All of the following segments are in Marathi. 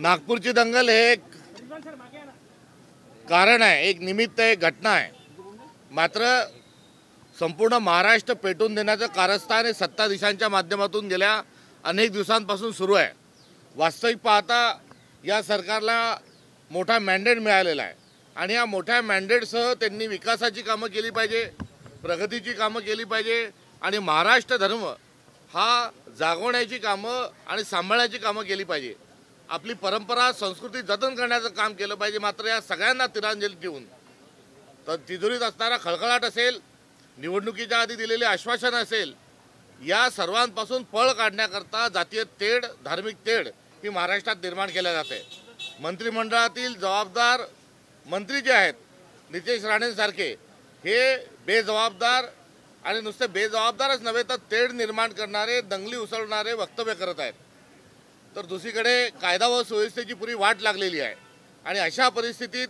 नागपूरची दंगल हे एक कारण आहे, एक निमित्त आहे, घटना आहे. मात्र संपूर्ण महाराष्ट्र पेटून देण्याचं कारस्थान हे सत्ताधीशांच्या माध्यमातून गेल्या अनेक दिवसांपासून सुरू आहे. वास्तविक पाहता या सरकारला मोठा मॅन्डेट मिळालेला आहे आणि या मोठ्या मॅन्डेटसह त्यांनी विकासाची कामं केली पाहिजे, प्रगतीची कामं केली पाहिजे आणि महाराष्ट्र धर्म हा जागवण्याची कामं आणि सांभाळण्याची कामं केली पाहिजे. आपली परंपरा संस्कृती जतन करण्याचं काम केलं पाहिजे. मात्र या सगळ्यांना तिलांजली देऊन तर तिजोरीत असणारा खळखळाट असेल, निवडणुकीच्या आधी दिलेले आश्वासन असेल, या सर्वांपासून पळ काढण्याकरता जातीय तेढ, धार्मिक तेढ ही महाराष्ट्रात निर्माण केल्या जाते. मंत्रिमंडळातील जबाबदार मंत्री जे आहेत नितेश राणेंसारखे हे बेजबाबदार आणि नुसते बेजबाबदारच नव्हे तर तेढ निर्माण करणारे, दंगली उसळणारे वक्तव्य करत आहेत. तर दुसरीकडे कायदा व सुव्यवस्थेची पुरी वाट लागलेली आहे आणि अशा परिस्थितीत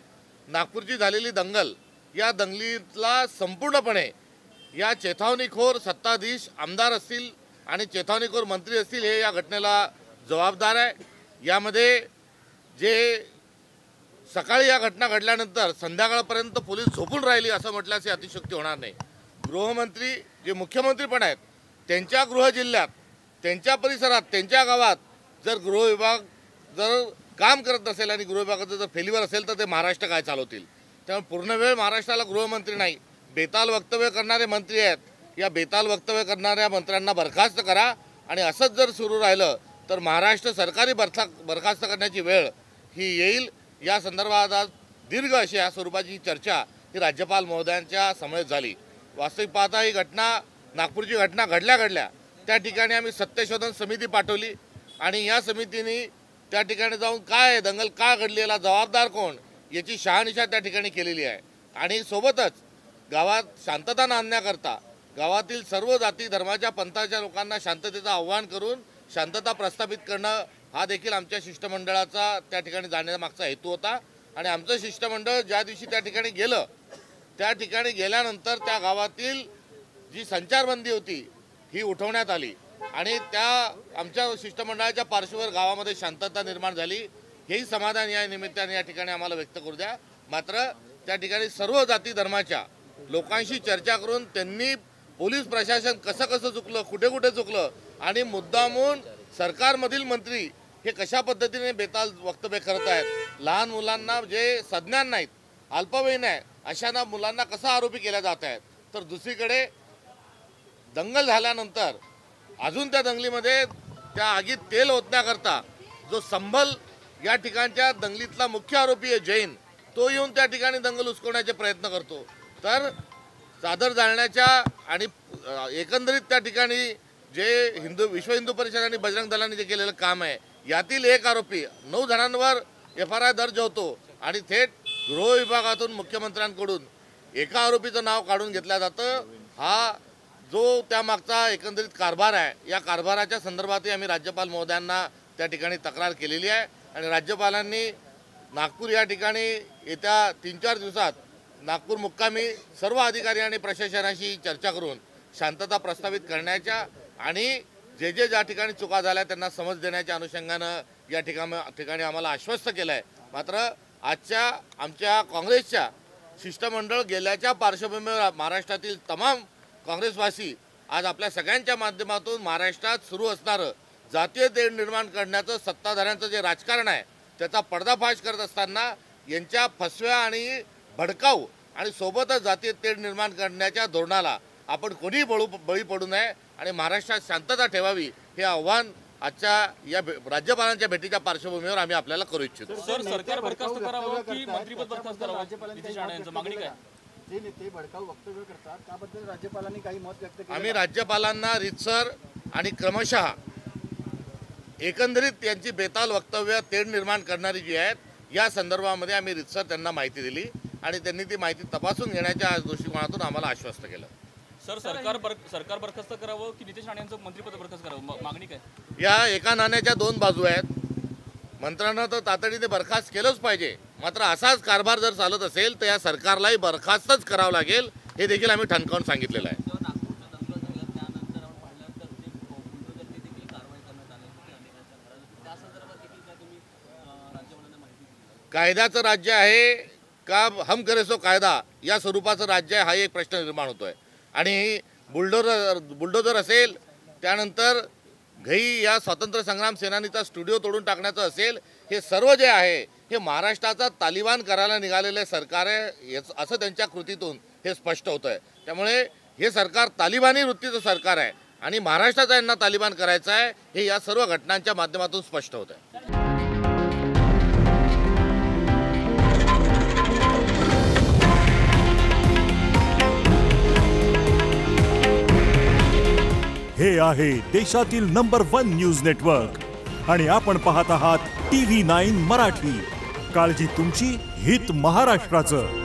नागपूरची झालेली दंगल, या दंगलीतला संपूर्णपणे या चेतावणीखोर सत्ताधीश आमदार असतील आणि चेतावणीखोर मंत्री असतील हे या घटनेला जबाबदार आहे. यामध्ये जे सकाळी या घटना घडल्यानंतर संध्याकाळपर्यंत पोलीस झोपून राहिली असं म्हटल्यास अतिशयोक्ती होणार नाही. गृहमंत्री जे मुख्यमंत्री पण आहेत, त्यांच्या गृह जिल्ह्यात, त्यांच्या परिसरात, त्यांच्या गावात जर गृह विभाग जर काम करत नसेल आणि गृह विभागाचं जर फेल्युअर असेल तर ते महाराष्ट्र काय चालवतील. त्यामुळे पूर्ण वेळ महाराष्ट्राला गृहमंत्री नाही, बेताल वक्तव्य करणारे मंत्री आहेत. या बेताल वक्तव्य करणाऱ्या मंत्र्यांना बरखास्त करा आणि असंच जर सुरू राहिलं तर महाराष्ट्र सरकारी बरखास्त करण्याची वेळ ही येईल. या संदर्भात आज दीर्घ अशी या स्वरूपाची चर्चा ही राज्यपाल महोदयांच्या समवेत झाली. वास्तविक पाहता ही घटना, नागपूरची घटना घडल्या त्या ठिकाणी आम्ही सत्यशोधन समिती पाठवली आणि या समितीने त्या ठिकाणी जाऊन काय दंगल का घडली, याला जबाबदार कोण याची शहानिशा त्या ठिकाणी केलेली आहे. आणि सोबतच गावात शांतता आणण्याकरता गावातील सर्व जाती धर्माच्या पंथाच्या लोकांना शांततेचं आव्हान करून शांतता प्रस्थापित करणं हा देखील आमच्या शिष्टमंडळाचा त्या ठिकाणी जाण्यामागचा हेतू होता. आणि आमचं शिष्टमंडळ ज्या दिवशी त्या ठिकाणी गेलं, त्या ठिकाणी गेल्यानंतर त्या गावातील जी संचारबंदी होती ही उठवण्यात आली आणि त्या आमच्या शिष्टमंडळाच्या पार्श्वभूमीवर गावामध्ये शांतता निर्माण झाली. हेही समाधान या निमित्ताने या ठिकाणी आम्हाला व्यक्त करू द्या. मात्र त्या ठिकाणी सर्व जाती धर्माच्या लोकांशी चर्चा करून त्यांनी पोलीस प्रशासन कसं चुकलं, कुठे चुकलं आणि मुद्दामून सरकारमधील मंत्री हे कशा पद्धतीने बेताल वक्तव्य करत आहेत, लहान मुलांना जे सज्ञान नाहीत, अल्पवयीन आहे अशा मुलांना कसं आरोपी केल्या जात आहेत. तर दुसरीकडे दंगल झाल्यानंतर अजून त्या दंगलीमध्ये त्या आगीत तेल ओतण्याकरता जो संभल या ठिकाणच्या दंगलीतला मुख्य आरोपी आहे जैन, तो येऊन त्या ठिकाणी दंगल उचकवण्याचे प्रयत्न करतो. तर चादर जाळण्याच्या आणि एकंदरीत त्या ठिकाणी जे विश्व हिंदू परिषद आणि बजरंग दलाने जे केलेलं काम आहे, यातील एक आरोपी 9 जणांवर FRI दर्ज होतो आणि थेट गृह विभागातून मुख्यमंत्र्यांकडून एका आरोपीचं नाव काढून घेतलं जातं. हा जो त्यामागचा एकंदरीत कारभार आहे, या कारभाराच्या संदर्भातही आम्ही राज्यपाल महोदयांना त्या ठिकाणी तक्रार केलेली आहे आणि राज्यपालांनी नागपूर या ठिकाणी येत्या 3-4 दिवसात नागपूर मुक्कामी सर्व अधिकारी आणि प्रशासनाशी चर्चा करून शांतता प्रस्थापित करण्याच्या आणि जे ज्या ठिकाणी चुका झाल्या त्यांना समज देण्याच्या अनुषंगानं या ठिकाणी आम्हाला आश्वस्त केलं आहे. मात्र आजच्या आमच्या काँग्रेसच्या शिष्टमंडळ गेल्याच्या पार्श्वभूमीवर महाराष्ट्रातील तमाम काँग्रेसवासी आज आपल्या सगळ्यांच्या माध्यमातून महाराष्ट्रात सुरू असणारं जातीय तेढ निर्माण करण्याचं सत्ताधाऱ्यांचं जे राजकारण आहे त्याचा पर्दाफाश करत असताना यांच्या फसव्या आणि भडकाऊ आणि सोबतच जातीय तेढ निर्माण करण्याच्या धोरणाला आपण कोणीही बळी पडू नये आणि महाराष्ट्रात शांतता ठेवावी हे आव्हान आजच्या या राज्यपालांच्या भेटीच्या पार्श्वभूमीवर आम्ही आपल्याला करू इच्छितो. सरकार बरखास्त करावं की मंत्रिपद बरखास्त करावं, नितेश राणे यांची मागणी काय? ते भडकाऊ वक्तव्य करतात त्याबद्दल राज्यपालांनी काही मत व्यक्त केलं. आम्ही राज्यपालांना रीतसर आणि क्रमशः एकंदरीत यांची बेताल वक्तव्य तेढ निर्माण करणारी जी आहेत या संदर्भामध्ये आम्ही रीतसर त्यांना माहिती दिली आणि त्यांनी ती माहिती तपासून घेण्याच्या दृष्टिकोनातून आम्हाला आश्वस्त केलं. सर सरकार बरखास्त करावं की नितेश राणे यांचं मंत्रिपद बरखास्त करावं, मागणी काय? या एका नाण्याच्या 2 बाजू आहेत. मंत्र्यांना तर तातडीने बरखास्त केलंच पाहिजे, मात्र असाच कारभार जर चालत असेल तर या सरकारलाही बरखास्तच करावं लागेल हे देखील आम्ही ठणकावून सांगितलेलं आहे. कायद्याचं राज्य आहे का हम करे सो कायदा या स्वरूपाचं राज्य आहे, हा एक प्रश्न निर्माण होतोय. आणि बुलडोजर असेल, त्यानंतर घई या स्वातंत्र्य संग्राम सेनानीचा स्टुडिओ तोडून टाकण्याचं असेल, हे सर्व जे आहे हे महाराष्ट्राचा तालिबान करायला निघालेले सरकार आहे असं त्यांच्या कृतीतून हे स्पष्ट होतं आहे. त्यामुळे हे सरकार तालिबानी वृत्तीचं सरकार आहे आणि महाराष्ट्राचा यांना तालिबान करायचं आहे हे या सर्व घटनांच्या माध्यमातून स्पष्ट होतं आहे. हे आहे देशातील नंबर 1 न्यूज नेटवर्क आणि आपण पाहत आहात TV9 मराठी. काळजी तुमची, हित महाराष्ट्राचं.